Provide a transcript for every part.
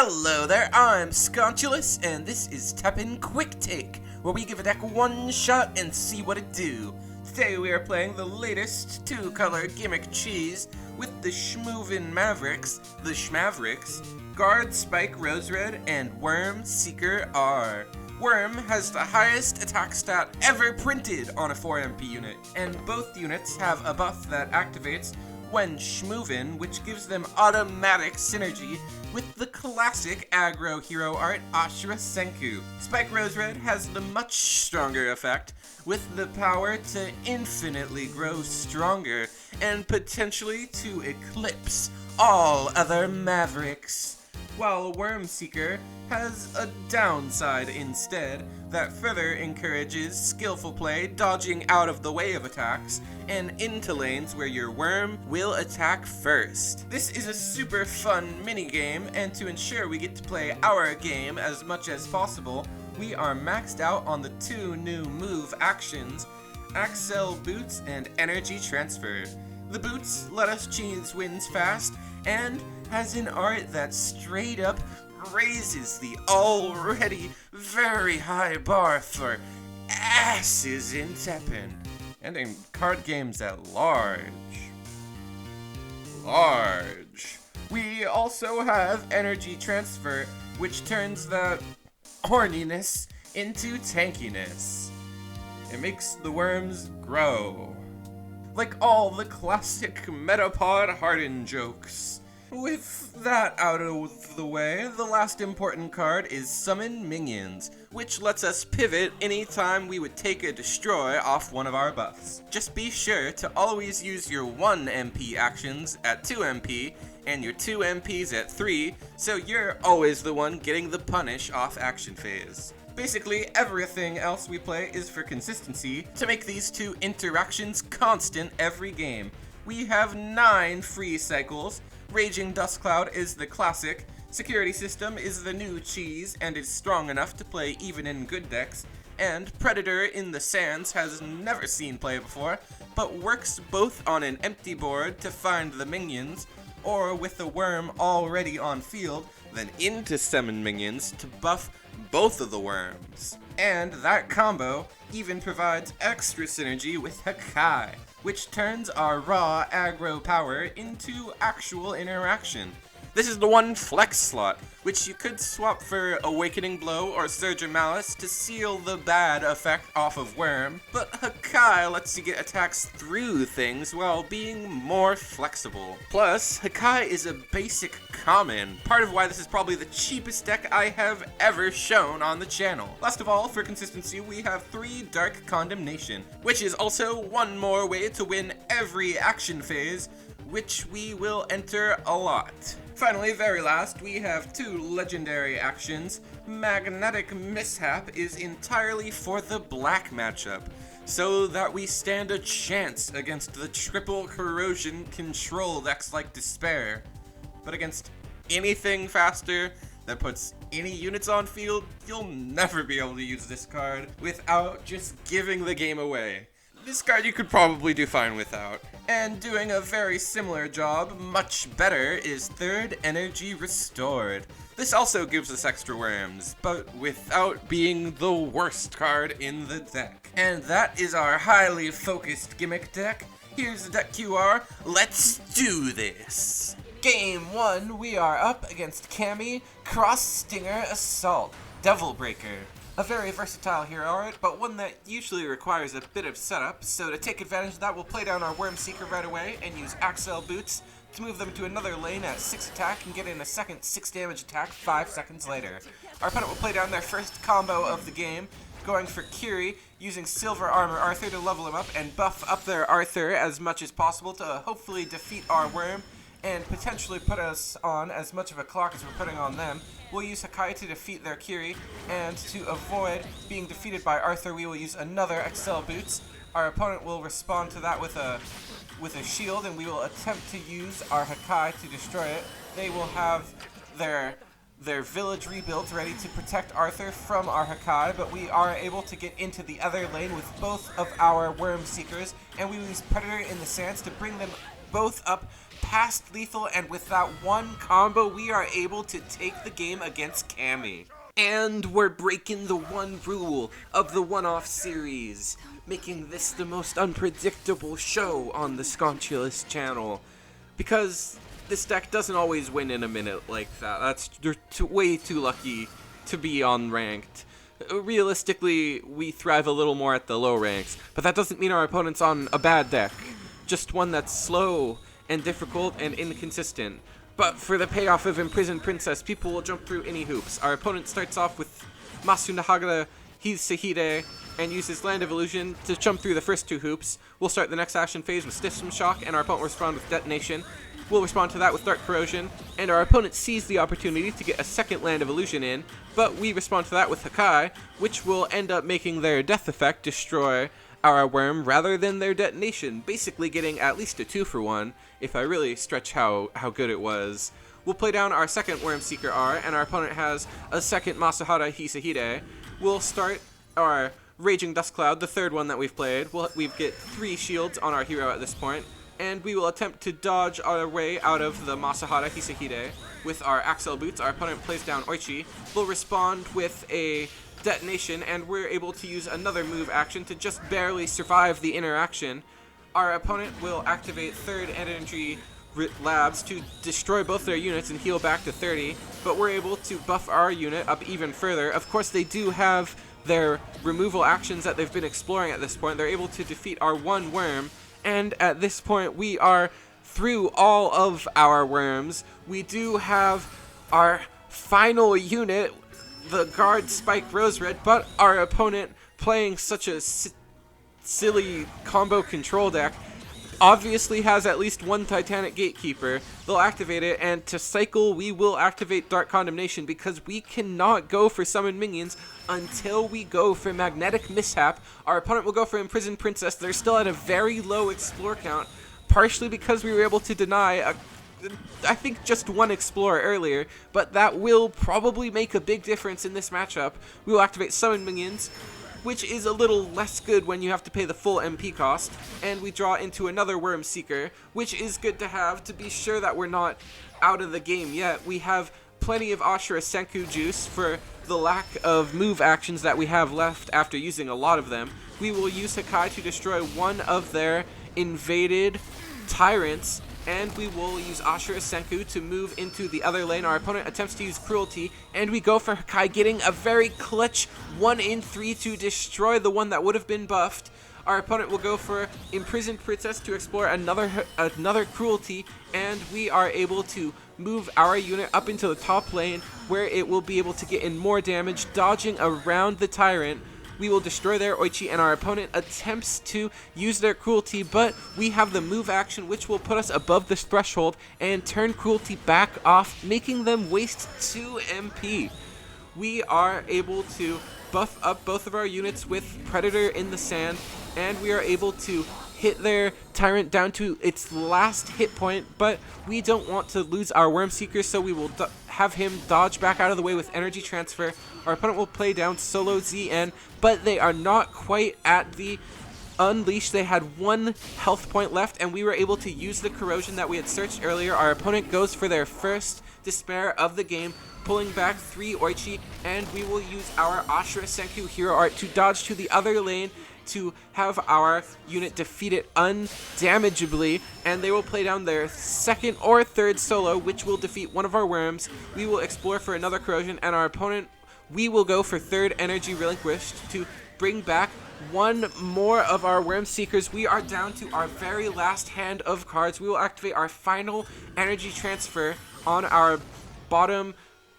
Hello there, I'm Sconchulus, and this is TEPPEN Quick Take, where we give a deck one shot and see what it do. Today we are playing the latest two-color gimmick cheese with the schmove Mavericks, the Schmavricks, Guard Spike Rose Red, and Worm Seeker R. Worm has the highest attack stat ever printed on a 4MP unit, and both units have a buff that activates when schmovin, which gives them automatic synergy with the classic aggro hero art Ashura Senku. Spike Rose Red has the much stronger effect, with the power to infinitely grow stronger and potentially to eclipse all other Mavericks. While Worm Seeker has a downside instead that further encourages skillful play, dodging out of the way of attacks, and into lanes where your worm will attack first. This is a super fun minigame, and to ensure we get to play our game as much as possible, we are maxed out on the two new move actions, Axel Boots and Energy Transfer. The boots let us cheese wins fast, and has an art that straight up raises the already very high bar for asses in TEPPEN, and in card games at large. We also have Energy Transfer, which turns that horniness into tankiness. It makes the worms grow. Like all the classic Metapod Harden jokes. With that out of the way, the last important card is Summon Minions, which lets us pivot anytime we would take a destroy off one of our buffs. Just be sure to always use your 1 MP actions at 2 MP and your 2 MPs at 3, so you're always the one getting the punish off action phase. Basically, everything else we play is for consistency to make these two interactions constant every game. We have 9 free cycles. Raging Dust Cloud is the classic, Security System is the new cheese and is strong enough to play even in good decks, and Predator in the Sands has never seen play before, but works both on an empty board to find the minions, or with the worm already on field, then into summon minions to buff both of the worms. And that combo even provides extra synergy with Hakai, which turns our raw aggro power into actual interaction. This is the one flex slot, which you could swap for Awakening Blow or Surge of Malice to seal the bad effect off of Worm, but Hakai lets you get attacks through things while being more flexible. Plus, Hakai is a basic common, part of why this is probably the cheapest deck I have ever shown on the channel. Last of all, for consistency, we have 3 Dark Condemnation, which is also one more way to win every action phase, which we will enter a lot. Finally, very last, we have 2 legendary actions. Magnetic Mishap is entirely for the black matchup, so that we stand a chance against the triple corrosion control decks like Despair. But against anything faster that puts any units on field, you'll never be able to use this card without just giving the game away. This card you could probably do fine without. And doing a very similar job, much better, is Third Energy Restored. This also gives us extra worms, but without being the worst card in the deck. And that is our highly focused gimmick deck. Here's the deck QR, let's do this! Game 1, we are up against Cammy, Cross Stinger Assault, Devil Breaker. A very versatile hero art, but one that usually requires a bit of setup, so to take advantage of that, we'll play down our Worm Seeker right away and use Axel Boots to move them to another lane at 6 attack and get in a second 6 damage attack 5 seconds later. Our opponent will play down their first combo of the game, going for Kiri, using Silver Armor Arthur to level him up and buff up their Arthur as much as possible to hopefully defeat our Worm and potentially put us on as much of a clock as we're putting on them. We'll use Hakai to defeat their Kiri, and to avoid being defeated by Arthur, we will use another Axel Boots. Our opponent will respond to that with a shield, and we will attempt to use our Hakai to destroy it. They will have their village rebuilt ready to protect Arthur from our Hakai, but we are able to get into the other lane with both of our Worm Seekers, and we use Predator in the Sands to bring them both up past lethal, and with that one combo, we are able to take the game against Cammy. And we're breaking the one rule of the one-off series, making this the most unpredictable show on the Sconchulous channel. Because this deck doesn't always win in a minute like that. You're way too lucky to be on ranked. Realistically, we thrive a little more at the low ranks, but that doesn't mean our opponent's on a bad deck. Just one that's slow and difficult and inconsistent. But for the payoff of Imprisoned Princess, people will jump through any hoops. Our opponent starts off with Masu Nahagara Hisehide and uses Land of Illusion to jump through the first two hoops. We'll start the next action phase with System Shock, and our opponent will respond with Detonation. We'll respond to that with Dark Corrosion, and our opponent sees the opportunity to get a second Land of Illusion in, but we respond to that with Hakai, which will end up making their Death Effect destroy our worm rather than their Detonation, basically getting at least a 2-for-1, if I really stretch how good it was. We'll play down our second Worm Seeker R, and our opponent has a second Masahara Hisehide. We'll start our Raging Dust Cloud, the third one that we've played. We get 3 shields on our hero at this point, and we will attempt to dodge our way out of the Masahara Hisehide with our Axel Boots. Our opponent plays down Oichi. We'll respond with a Detonation, and we're able to use another move action to just barely survive the interaction. Our opponent will activate third energy labs to destroy both their units and heal back to 30, but we're able to buff our unit up even further. Of course, they do have their removal actions that they've been exploring at this point. They're able to defeat our one worm, and at this point we are through all of our worms. We do have our final unit, the Guard Spike Rose Red, but our opponent, playing such a silly combo control deck, obviously has at least one Titanic Gatekeeper. They'll activate it, and to cycle, we will activate Dark Condemnation because we cannot go for Summon Minions until we go for Magnetic Mishap. Our opponent will go for Imprisoned Princess. They're still at a very low Explore count, partially because we were able to deny I think just one Explorer earlier, but that will probably make a big difference in this matchup. We will activate Summon Minions, which is a little less good when you have to pay the full MP cost, and we draw into another Worm Seeker, which is good to have to be sure that we're not out of the game yet. We have plenty of Ashura Senku juice for the lack of move actions that we have left after using a lot of them. We will use Hakai to destroy one of their invaded tyrants, and we will use Ashura Senku to move into the other lane. Our opponent attempts to use Cruelty, and we go for Hakai, getting a very clutch 1 in 3 to destroy the one that would have been buffed. Our opponent will go for Imprisoned Princess to explore another Cruelty, and we are able to move our unit up into the top lane where it will be able to get in more damage, dodging around the tyrant. We will destroy their Oichi, and our opponent attempts to use their Cruelty, but we have the move action which will put us above this threshold and turn Cruelty back off, making them waste 2 MP. We are able to buff up both of our units with Predator in the Sand, and we are able to hit their Tyrant down to its last hit point, but we don't want to lose our Worm Seeker, so we will have him dodge back out of the way with Energy Transfer. Our opponent will play down Solo ZN, but they are not quite at the Unleash. They had 1 health point left, and we were able to use the Corrosion that we had searched earlier. Our opponent goes for their first Despair of the game, pulling back 3 Oichi, and we will use our Ashura Senku Hero Art to dodge to the other lane to have our unit defeat it undamageably, and they will play down their second or third solo, which will defeat one of our worms. We will explore for another Corrosion, and our opponent, we will go for third Energy Relinquished to bring back one more of our Worm Seekers. We are down to our very last hand of cards. We will activate our final Energy Transfer on our bottom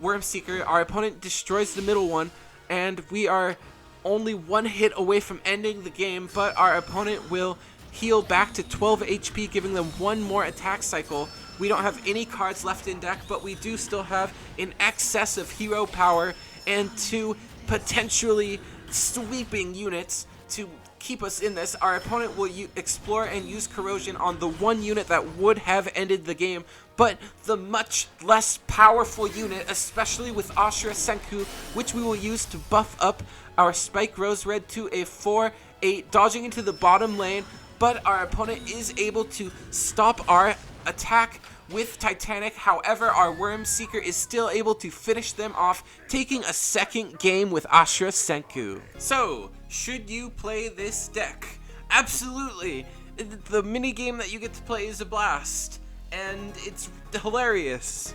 Worm Seeker. Our opponent destroys the middle one, and we are only 1 hit away from ending the game, but our opponent will heal back to 12 HP, giving them 1 more attack cycle. We don't have any cards left in deck, but we do still have an excess of hero power and 2 potentially sweeping units to keep us in this. Our opponent will explore and use Corrosion on the 1 unit that would have ended the game, but the much less powerful unit, especially with Ashura Senku, which we will use to buff up our Spike Rose Red to a 4/8, dodging into the bottom lane, but our opponent is able to stop our attack with Titanic. However, our Worm Seeker is still able to finish them off, taking a second game with Ashura Senku. So, should you play this deck? Absolutely! The mini game that you get to play is a blast, and it's hilarious.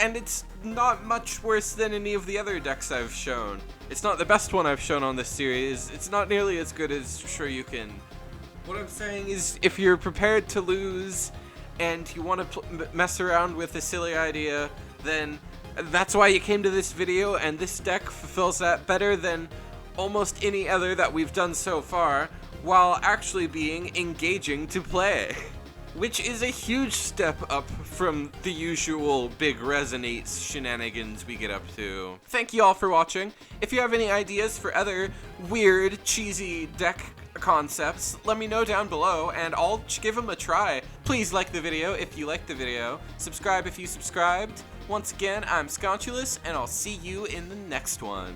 And it's not much worse than any of the other decks I've shown. It's not the best one I've shown on this series. It's not nearly as good as Shoryuken. What I'm saying is, if you're prepared to lose and you want to mess around with a silly idea, then that's why you came to this video, and this deck fulfills that better than almost any other that we've done so far, while actually being engaging to play. Which is a huge step up from the usual big resonates shenanigans we get up to. Thank you all for watching. If you have any ideas for other weird, cheesy deck concepts, let me know down below and I'll give them a try. Please like the video if you liked the video. Subscribe if you subscribed. Once again, I'm Sconchulous, and I'll see you in the next one.